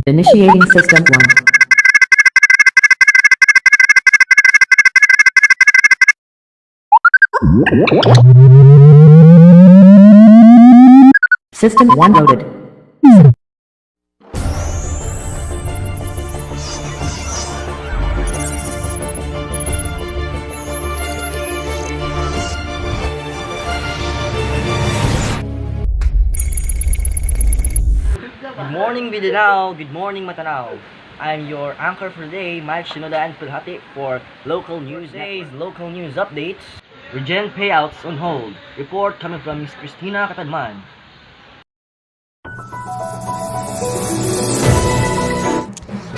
Initiating System 1. System 1 loaded. Good morning Mindanao, good morning Matanao. I'm your anchor for today, Mike Shinoda and Pulhati for local news. Today's local news updates. Regen payouts on hold. Report coming from Ms. Christina Katadman.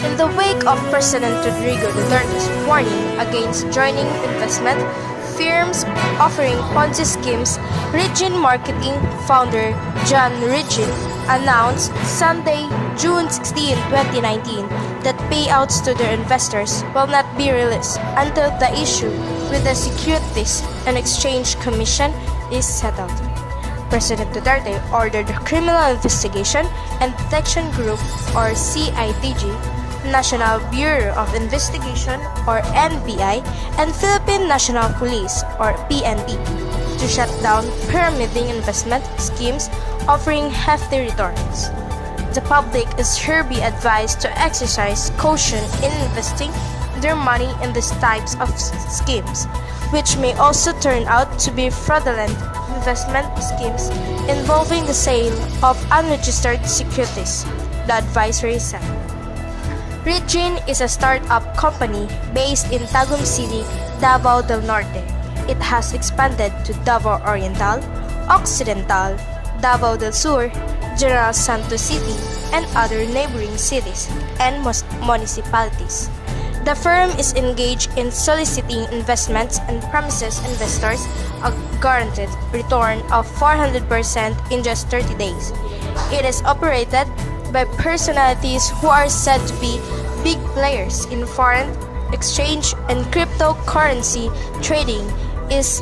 In the wake of President Rodrigo Duterte's warning against joining investment firms offering Ponzi schemes, Regin Marketing founder John Regin announced Sunday, June 16, 2019, that payouts to their investors will not be released until the issue with the Securities and Exchange Commission is settled. President Duterte ordered the Criminal Investigation and Detection Group or CIDG, National Bureau of Investigation or NBI, and Philippine National Police or PNP to shut down pyramiding investment schemes offering hefty returns. The public is hereby advised to exercise caution in investing their money in these types of schemes, which may also turn out to be fraudulent investment schemes involving the sale of unregistered securities, the advisory said. Regin is a startup company based in Tagum City, Davao del Norte. It has expanded to Davao Oriental, Occidental, Davao del Sur, General Santos City, and other neighboring cities and municipalities. The firm is engaged in soliciting investments and promises investors a guaranteed return of 400% in just 30 days. It is operated by personalities who are said to be big players in foreign exchange and cryptocurrency trading is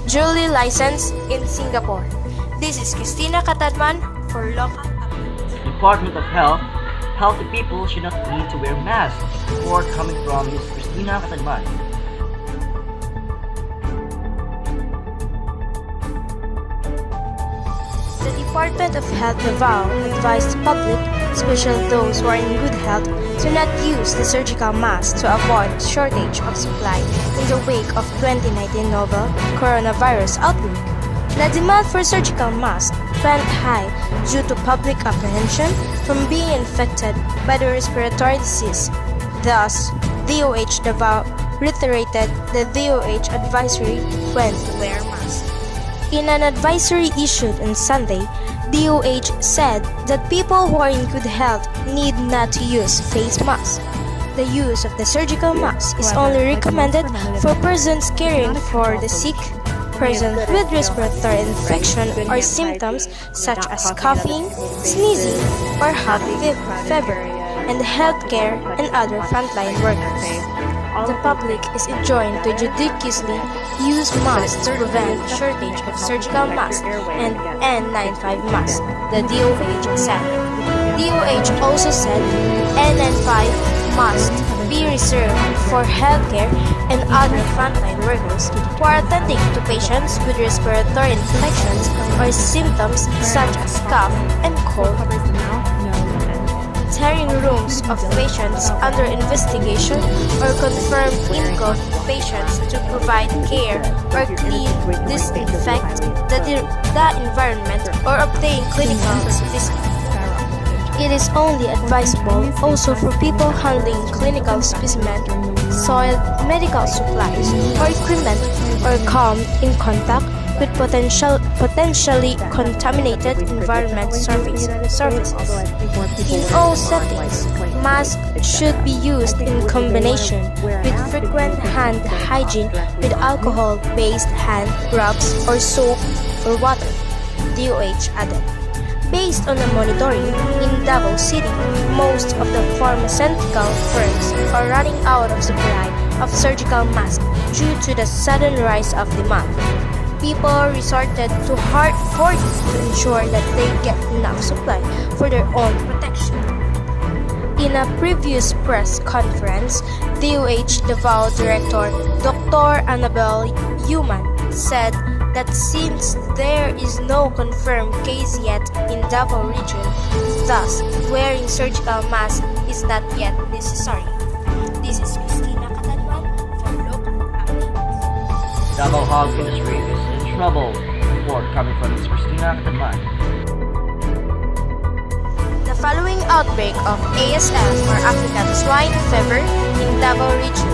duly licensed in Singapore. This is Christina Katadman for local updates. Department of Health. Healthy people should not need to wear masks. Report coming from Ms. Christina Katadman. The Department of Health Davao advised the public, especially those who are in good health, to not use the surgical mask to avoid shortage of supply in the wake of 2019 novel coronavirus outbreak. The demand for surgical masks went high due to public apprehension from being infected by the respiratory disease. Thus, DOH Davao reiterated the DOH advisory when to wear masks. In an advisory issued on Sunday, DOH said that people who are in good health need not to use face masks. The use of the surgical mask is only recommended for persons caring for the sick, persons with respiratory infection or symptoms such as coughing, sneezing, or hot fever, and healthcare and other frontline workers. The public is enjoined to judiciously use masks to prevent shortage of surgical masks and N95 masks, the DOH said. DOH also said N95 must be reserved for healthcare and other frontline workers who are attending to patients with respiratory infections or symptoms such as cough and cold. Tearing rooms of patients under investigation or confirmed INCOV patients to provide care or clean, disinfect the environment or obtain clinical specimens. It is only advisable also for people handling clinical specimen, soil, medical supplies, or equipment or come in contact with potentially contaminated environment surfaces. In all settings, masks should be used in combination with frequent hand hygiene with alcohol-based hand rubs or soap or water, DOH added. Based on the monitoring, in Davao City, most of the pharmaceutical firms are running out of supply of surgical masks due to the sudden rise of demand. People resorted to hard hoarding to ensure that they get enough supply for their own protection. In a previous press conference, DOH Davao Director Dr. Annabel Human said that since there is no confirmed case yet in Davao region, thus wearing surgical mask is not yet necessary. This is Christina Katanman for Local Updates. Davao hog industry is in trouble. Report coming from Ms. Christina Katanman. The following outbreak of ASF or African swine fever in Davao region,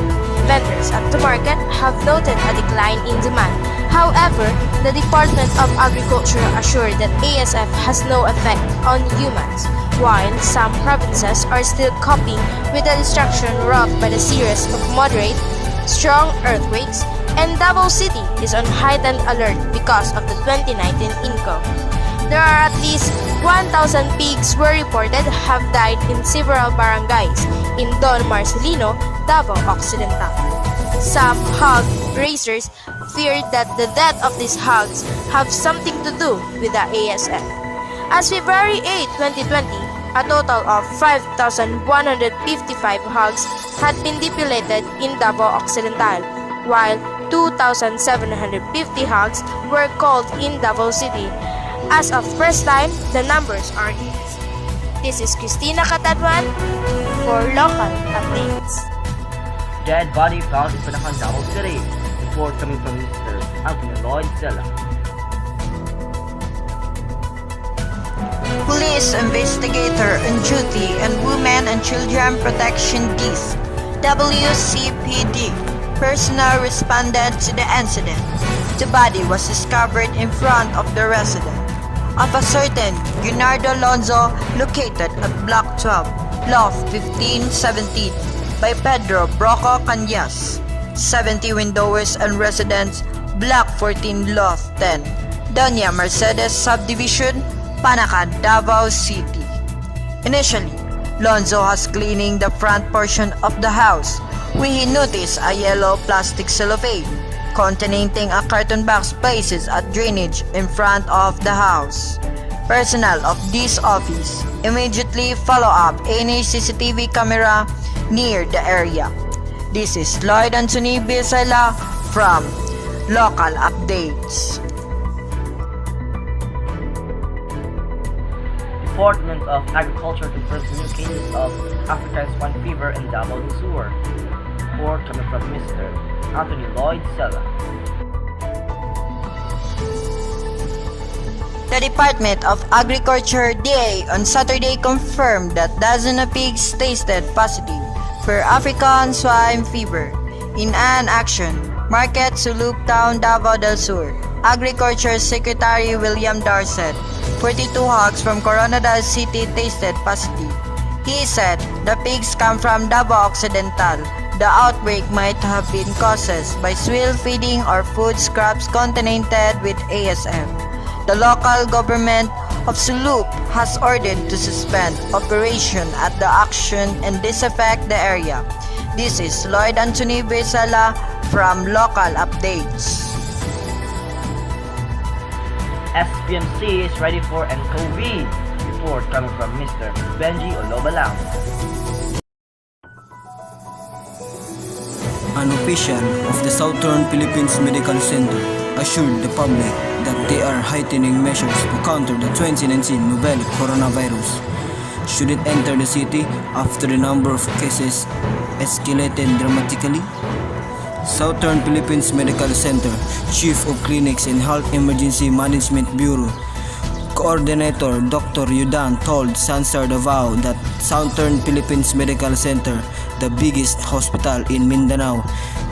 vendors at the market have noted a decline in demand. However, the Department of Agriculture assured that ASF has no effect on humans, while some provinces are still coping with the destruction wrought by the series of moderate, strong earthquakes, and Davao City is on heightened alert because of the 2019 income. There are at least 1,000 pigs were reported have died in several barangays in Don Marcelino, Davao Occidental. Some hog raisers feared that the death of these hogs have something to do with the ASF. As February 8, 2020, a total of 5,155 hogs had been depleted in Davao Occidental, while 2,750 hogs were called in Davao City. As of first time, the numbers are these. This is Christina Katanman for Local Updates. Dead body found in Panakan, Davao City. Report coming from Mr. Anthony Lloyd Sella. Police investigator on duty and Women and Children Protection Desk (WCPD) personnel responded to the incident. The body was discovered in front of the residence of a certain Leonardo Alonzo located at Block 12, Loft 1517 by Pedro Broco Cañas, 70 Windowers and Residence, Block 14, Loft 10, Doña Mercedes Subdivision, Panakan, Davao City. Initially, Lonzo was cleaning the front portion of the house when he noticed a yellow plastic cellophane containing a carton box places at drainage in front of the house. Personnel of this office immediately follow up any CCTV camera near the area. This is Lloyd Anthony Bisela from Local Updates. Department of Agriculture confirms new cases of African swine fever in Davao del Sur. Report coming from Mr. Anthony Lloyd Sella. The Department of Agriculture DA on Saturday confirmed that dozens of pigs tested positive for African swine fever. In an action, Market Suluk Town, Davao del Sur, Agriculture Secretary William Darcet, 42 hogs from Coronadal City tested positive. He said the pigs come from Davao Occidental. The outbreak might have been caused by swill feeding or food scraps contaminated with ASF. The local government of Suluk has ordered to suspend operation at the action and disinfect the area. This is Lloyd Anthony Besala from Local Updates. SPMC is ready for COVID. Report coming from Mr. Benji Olobalang. An official of the Southern Philippines Medical Center assured the public that they are heightening measures to counter the 2019 novel coronavirus should it enter the city after the number of cases escalated dramatically. Southern Philippines Medical Center Chief of Clinics and Health Emergency Management Bureau Coordinator Dr. Yudan told Sansar Davao that Southern Philippines Medical Center, the biggest hospital in Mindanao,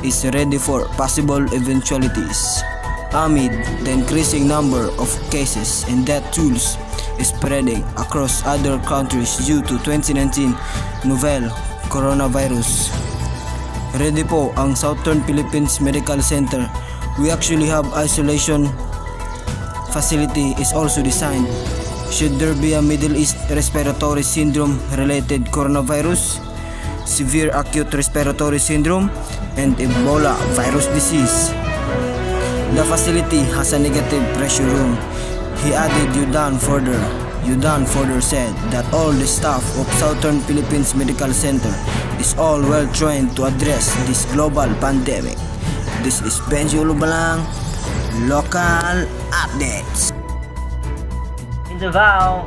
is ready for possible eventualities. Amid the increasing number of cases and death tolls spreading across other countries due to 2019 novel coronavirus. Ready po ang Southern Philippines Medical Center. We actually have isolation facility is also designed should there be a Middle East respiratory syndrome related coronavirus, severe acute respiratory syndrome, and Ebola virus disease. The facility has a negative pressure room. He added Yudan further. Yudan further said that all the staff of Southern Philippines Medical Center is all well trained to address this global pandemic. This is Benji Ulubalang, Local Updates. In Davao,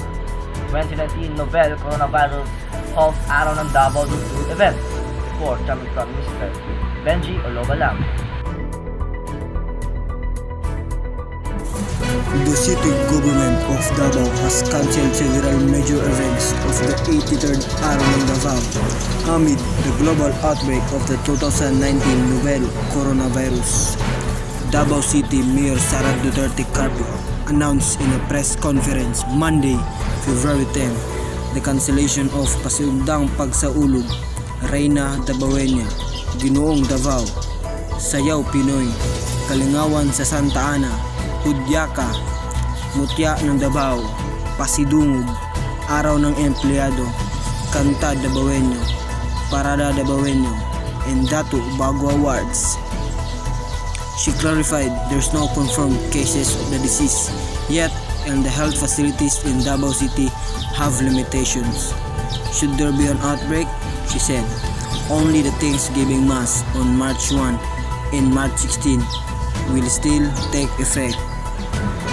2019 novel coronavirus holds araw ng Davao Luzon event. Report coming from Mr. Benji Ulubalang. The city government of Davao has cancelled several major events of the 83rd Araw ng Davao amid the global outbreak of the 2019 novel coronavirus. Davao City Mayor Sara Duterte Carpio announced in a press conference Monday, February 10, the cancellation of Pasiugdang Pagsaulog, Reyna Dabaweña, Ginoong Davao, Sayaw Pinoy, Kalingawan sa Santa Ana, Hudyaka, Mutya ng Davao, Pasidungog, Araw ng Empleyado, Kanta Dabaweño, Parada Dabaweño, and Datu Bago Awards. She clarified there's no confirmed cases of the disease yet, and the health facilities in Davao City have limitations. Should there be an outbreak, she said, only the Thanksgiving Mass on March 1 and March 16 will still take effect.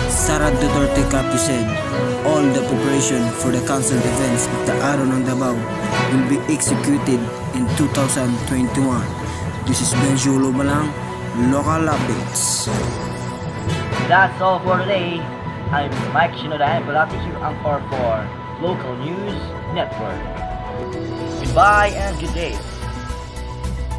Sara Duterte Carpio said, all the preparation for the cancelled events of the Araw ng Davao will be executed in 2021. This is Benji Ulubalang, Local Updates. That's all for today. I'm Mike Shinoda and Pelhati here anchor for Local News Network. Goodbye and good day.